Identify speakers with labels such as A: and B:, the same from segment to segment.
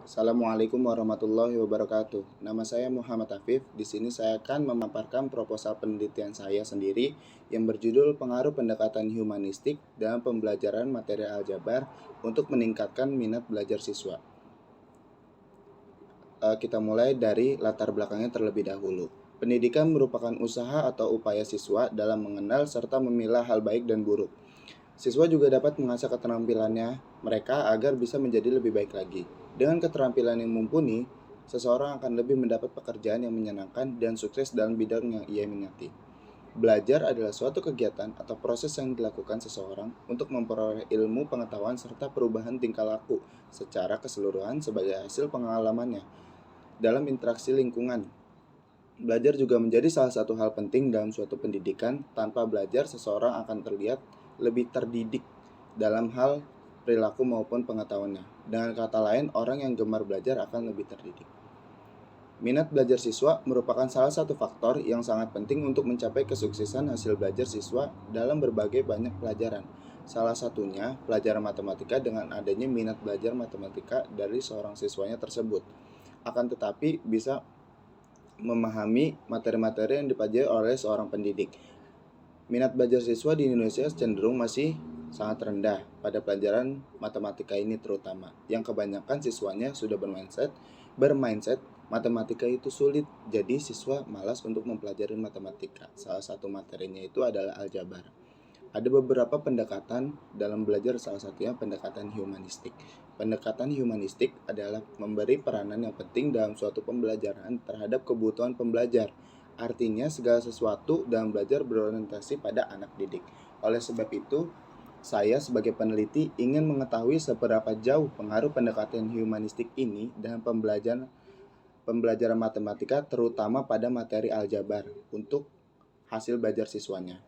A: Assalamualaikum warahmatullahi wabarakatuh. Nama saya Muhammad Afif. Di sini saya akan memaparkan proposal penelitian saya sendiri yang berjudul Pengaruh Pendekatan Humanistik dalam Pembelajaran Materi Aljabar untuk Meningkatkan Minat Belajar Siswa. Kita mulai dari latar belakangnya terlebih dahulu. Pendidikan merupakan usaha atau upaya siswa dalam mengenal serta memilah hal baik dan buruk. Siswa juga dapat mengasah keterampilannya mereka agar bisa menjadi lebih baik lagi. Dengan keterampilan yang mumpuni, seseorang akan lebih mendapat pekerjaan yang menyenangkan dan sukses dalam bidang yang ia minati. Belajar adalah suatu kegiatan atau proses yang dilakukan seseorang untuk memperoleh ilmu, pengetahuan, serta perubahan tingkah laku secara keseluruhan sebagai hasil pengalamannya dalam interaksi lingkungan. Belajar juga menjadi salah satu hal penting dalam suatu pendidikan. Tanpa belajar, seseorang akan terlihat lebih terdidik dalam hal perilaku maupun pengetahuannya. Dengan kata lain, orang yang gemar belajar akan lebih terdidik. Minat belajar siswa merupakan salah satu faktor yang sangat penting untuk mencapai kesuksesan hasil belajar siswa dalam berbagai banyak pelajaran. Salah satunya pelajaran matematika dengan adanya minat belajar matematika dari seorang siswanya tersebut. Akan tetapi bisa memahami materi-materi yang dipelajari oleh seorang pendidik. Minat belajar siswa di Indonesia cenderung masih sangat rendah pada pelajaran matematika ini terutama, yang kebanyakan siswanya sudah bermindset matematika itu sulit, jadi siswa malas untuk mempelajari matematika. Salah satu materinya itu adalah aljabar. Ada beberapa pendekatan dalam belajar, salah satunya pendekatan humanistik. Pendekatan humanistik adalah memberi peranan yang penting dalam suatu pembelajaran terhadap kebutuhan pembelajar. Artinya segala sesuatu dalam belajar berorientasi pada anak didik. Oleh sebab itu, saya sebagai peneliti ingin mengetahui seberapa jauh pengaruh pendekatan humanistik ini dalam pembelajaran matematika, terutama pada materi aljabar untuk hasil belajar siswanya.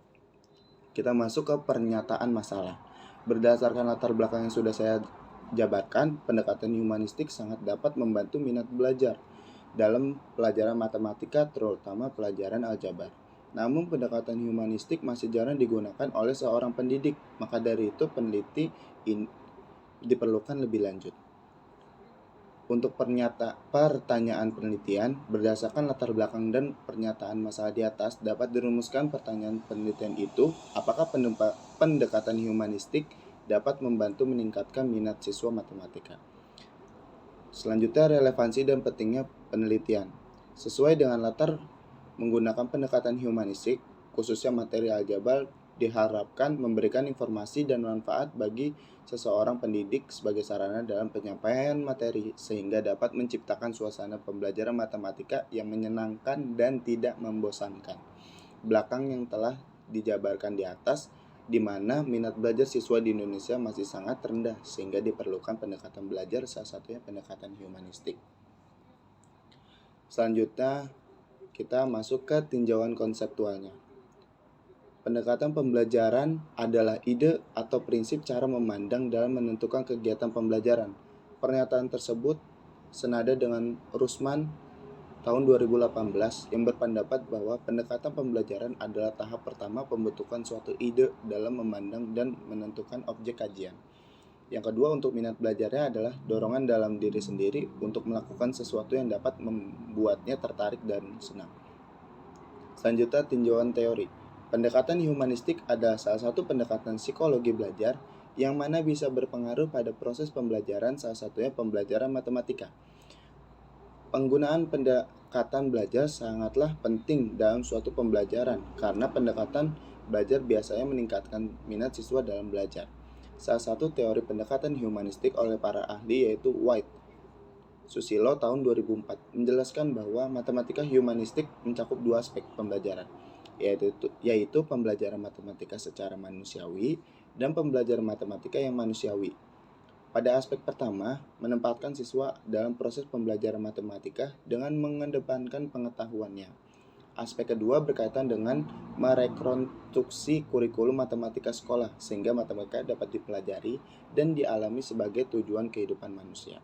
A: Kita masuk ke pernyataan masalah. Berdasarkan latar belakang yang sudah saya jabarkan, pendekatan humanistik sangat dapat membantu minat belajar dalam pelajaran matematika, terutama pelajaran aljabar. Namun pendekatan humanistik masih jarang digunakan oleh seorang pendidik, maka dari itu peneliti diperlukan lebih lanjut. Untuk pertanyaan penelitian, berdasarkan latar belakang dan pernyataan masalah di atas, dapat dirumuskan pertanyaan penelitian itu, apakah pendekatan humanistik dapat membantu meningkatkan minat siswa matematika. Selanjutnya, relevansi dan pentingnya penelitian. Sesuai dengan latar menggunakan pendekatan humanistik, khususnya materi aljabar, diharapkan memberikan informasi dan manfaat bagi seseorang pendidik sebagai sarana dalam penyampaian materi, sehingga dapat menciptakan suasana pembelajaran matematika yang menyenangkan dan tidak membosankan. Belakang yang telah dijabarkan di atas, di mana minat belajar siswa di Indonesia masih sangat rendah, sehingga diperlukan pendekatan belajar, salah satunya pendekatan humanistik. Selanjutnya, kita masuk ke tinjauan konseptualnya. Pendekatan pembelajaran adalah ide atau prinsip cara memandang dalam menentukan kegiatan pembelajaran. Pernyataan tersebut senada dengan Rusman tahun 2018 yang berpendapat bahwa pendekatan pembelajaran adalah tahap pertama pembentukan suatu ide dalam memandang dan menentukan objek kajian. Yang kedua, untuk minat belajarnya adalah dorongan dalam diri sendiri untuk melakukan sesuatu yang dapat membuatnya tertarik dan senang. Selanjutnya, tinjauan teori. Pendekatan humanistik adalah salah satu pendekatan psikologi belajar yang mana bisa berpengaruh pada proses pembelajaran, salah satunya pembelajaran matematika. Penggunaan pendekatan belajar sangatlah penting dalam suatu pembelajaran karena pendekatan belajar biasanya meningkatkan minat siswa dalam belajar. Salah satu teori pendekatan humanistik oleh para ahli yaitu White Susilo tahun 2004 menjelaskan bahwa matematika humanistik mencakup dua aspek pembelajaran, yaitu pembelajaran matematika secara manusiawi dan pembelajaran matematika yang manusiawi. Pada aspek pertama, menempatkan siswa dalam proses pembelajaran matematika dengan mengedepankan pengetahuannya. Aspek kedua berkaitan dengan merekonstruksi kurikulum matematika sekolah sehingga matematika dapat dipelajari dan dialami sebagai tujuan kehidupan manusia.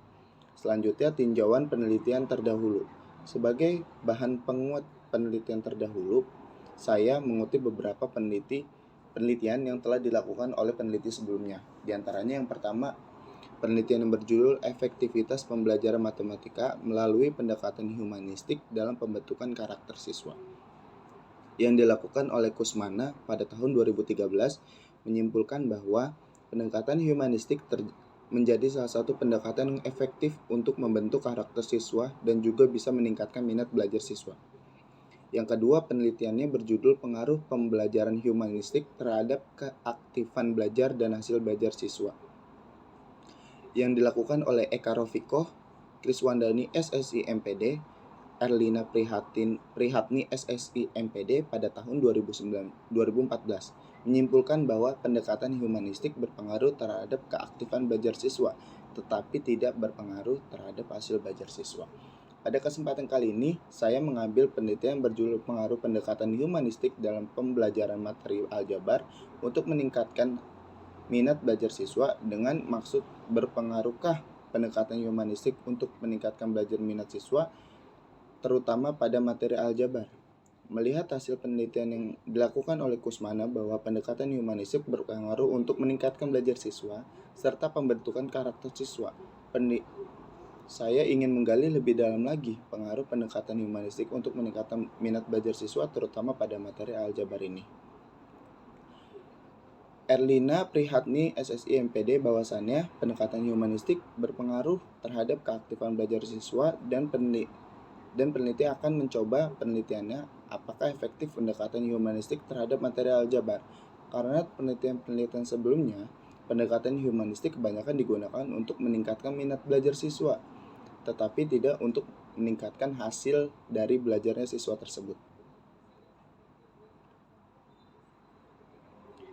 A: Selanjutnya, tinjauan penelitian terdahulu. Sebagai bahan penguat penelitian terdahulu, saya mengutip beberapa penelitian yang telah dilakukan oleh peneliti sebelumnya. Di antaranya yang pertama, penelitian yang berjudul Efektivitas Pembelajaran Matematika melalui Pendekatan Humanistik dalam Pembentukan Karakter Siswa, yang dilakukan oleh Kusmana pada tahun 2013, menyimpulkan bahwa pendekatan humanistik menjadi salah satu pendekatan yang efektif untuk membentuk karakter siswa dan juga bisa meningkatkan minat belajar siswa. Yang kedua, penelitiannya berjudul Pengaruh Pembelajaran Humanistik terhadap Keaktifan Belajar dan Hasil Belajar Siswa, yang dilakukan oleh Eka Rofikoh, Kriswandani SSI MPD, Erlina Prihatni SSI MPD pada tahun 2014, menyimpulkan bahwa pendekatan humanistik berpengaruh terhadap keaktifan belajar siswa, tetapi tidak berpengaruh terhadap hasil belajar siswa. Pada kesempatan kali ini, saya mengambil penelitian berjudul Pengaruh Pendekatan Humanistik dalam Pembelajaran Materi Aljabar untuk meningkatkan minat belajar siswa dengan maksud berpengaruhkah pendekatan humanistik untuk meningkatkan belajar minat siswa, terutama pada materi aljabar. Melihat hasil penelitian yang dilakukan oleh Kusmana bahwa pendekatan humanistik berpengaruh untuk meningkatkan belajar siswa serta pembentukan karakter siswa, saya ingin menggali lebih dalam lagi pengaruh pendekatan humanistik untuk meningkatkan minat belajar siswa terutama pada materi aljabar ini. Erlina Prihatni SSI MPD bahwasannya pendekatan humanistik berpengaruh terhadap keaktifan belajar siswa dan peneliti akan mencoba penelitiannya apakah efektif pendekatan humanistik terhadap materi aljabar. Karena penelitian sebelumnya, pendekatan humanistik kebanyakan digunakan untuk meningkatkan minat belajar siswa, tetapi tidak untuk meningkatkan hasil dari belajarnya siswa tersebut.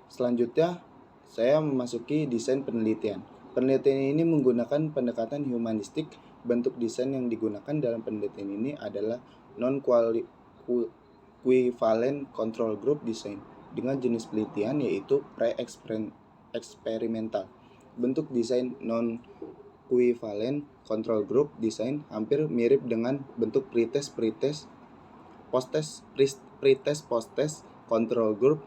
A: Selanjutnya, saya memasuki desain penelitian. Penelitian ini menggunakan pendekatan humanistik. Bentuk desain yang digunakan dalam penelitian ini adalah non-equivalent control group design dengan jenis penelitian yaitu pre-eksperimental. Bentuk desain non-equivalent control group design hampir mirip dengan bentuk pretest post-test control group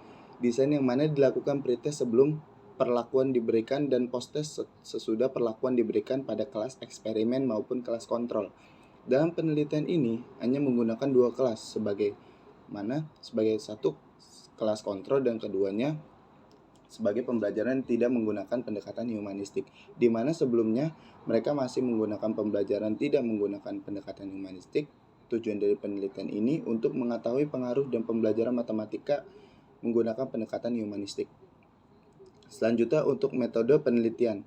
A: desain yang mana dilakukan pretest sebelum perlakuan diberikan dan post-test sesudah perlakuan diberikan pada kelas eksperimen maupun kelas kontrol. Dalam penelitian ini hanya menggunakan dua kelas sebagai satu kelas kontrol dan keduanya sebagai pembelajaran tidak menggunakan pendekatan humanistik, di mana sebelumnya mereka masih menggunakan pembelajaran tidak menggunakan pendekatan humanistik. Tujuan dari penelitian ini untuk mengetahui pengaruh dan pembelajaran matematika menggunakan pendekatan humanistik. Selanjutnya untuk metode penelitian.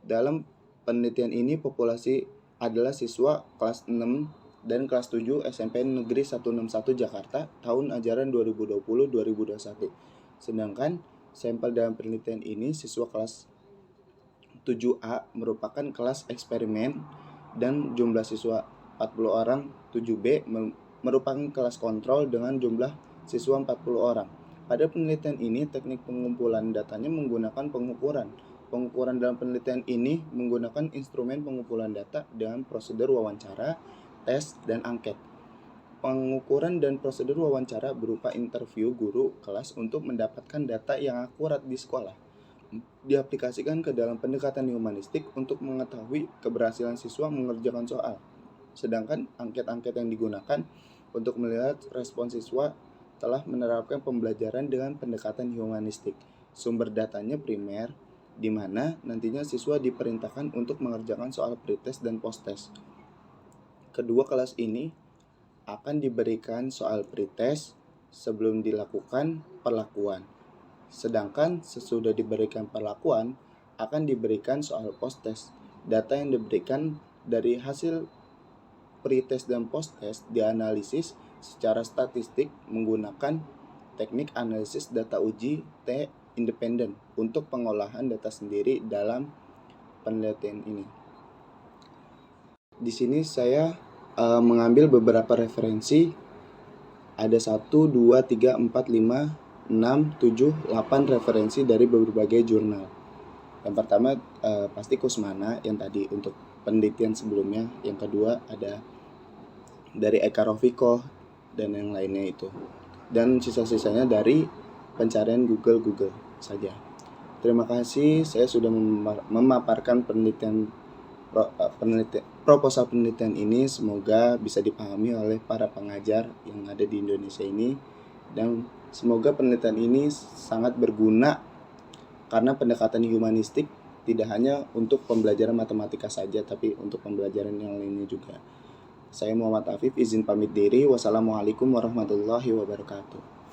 A: Dalam penelitian ini populasi adalah siswa kelas 6 dan kelas 7 SMP Negeri 161 Jakarta tahun ajaran 2020-2021. Sedangkan sampel dalam penelitian ini siswa kelas 7A merupakan kelas eksperimen dan jumlah siswa 40 orang, 7B merupakan kelas kontrol dengan jumlah siswa 40 orang. Pada penelitian ini, teknik pengumpulan datanya menggunakan pengukuran. Pengukuran dalam penelitian ini menggunakan instrumen pengumpulan data dengan prosedur wawancara, tes, dan angket. Pengukuran dan prosedur wawancara berupa interview guru kelas untuk mendapatkan data yang akurat di sekolah. Diaplikasikan ke dalam pendekatan humanistik untuk mengetahui keberhasilan siswa mengerjakan soal. Sedangkan angket-angket yang digunakan untuk melihat respon siswa telah menerapkan pembelajaran dengan pendekatan humanistik. Sumber datanya primer, di mana nantinya siswa diperintahkan untuk mengerjakan soal pretest dan posttest. Kedua kelas ini akan diberikan soal pretest sebelum dilakukan perlakuan. Sedangkan sesudah diberikan perlakuan akan diberikan soal posttest. Data yang diberikan dari hasil pretest dan posttest dianalisis secara statistik menggunakan teknik analisis data uji T independen untuk pengolahan data sendiri dalam penelitian ini. Di sini saya mengambil beberapa referensi. Ada 1, 2, 3, 4, 5, 6, 7, 8 referensi dari berbagai jurnal. Yang pertama pasti Kusmana yang tadi untuk penelitian sebelumnya. Yang kedua ada dari Eka Rofikoh dan yang lainnya itu. Dan sisa-sisanya dari pencarian Google saja. Terima kasih, saya sudah memaparkan proposal penelitian ini. Semoga bisa dipahami oleh para pengajar yang ada di Indonesia ini, dan semoga penelitian ini sangat berguna karena pendekatan humanistik tidak hanya untuk pembelajaran matematika saja, tapi untuk pembelajaran yang lainnya juga. Saya Muhammad Afif, izin pamit diri. Wassalamualaikum warahmatullahi wabarakatuh.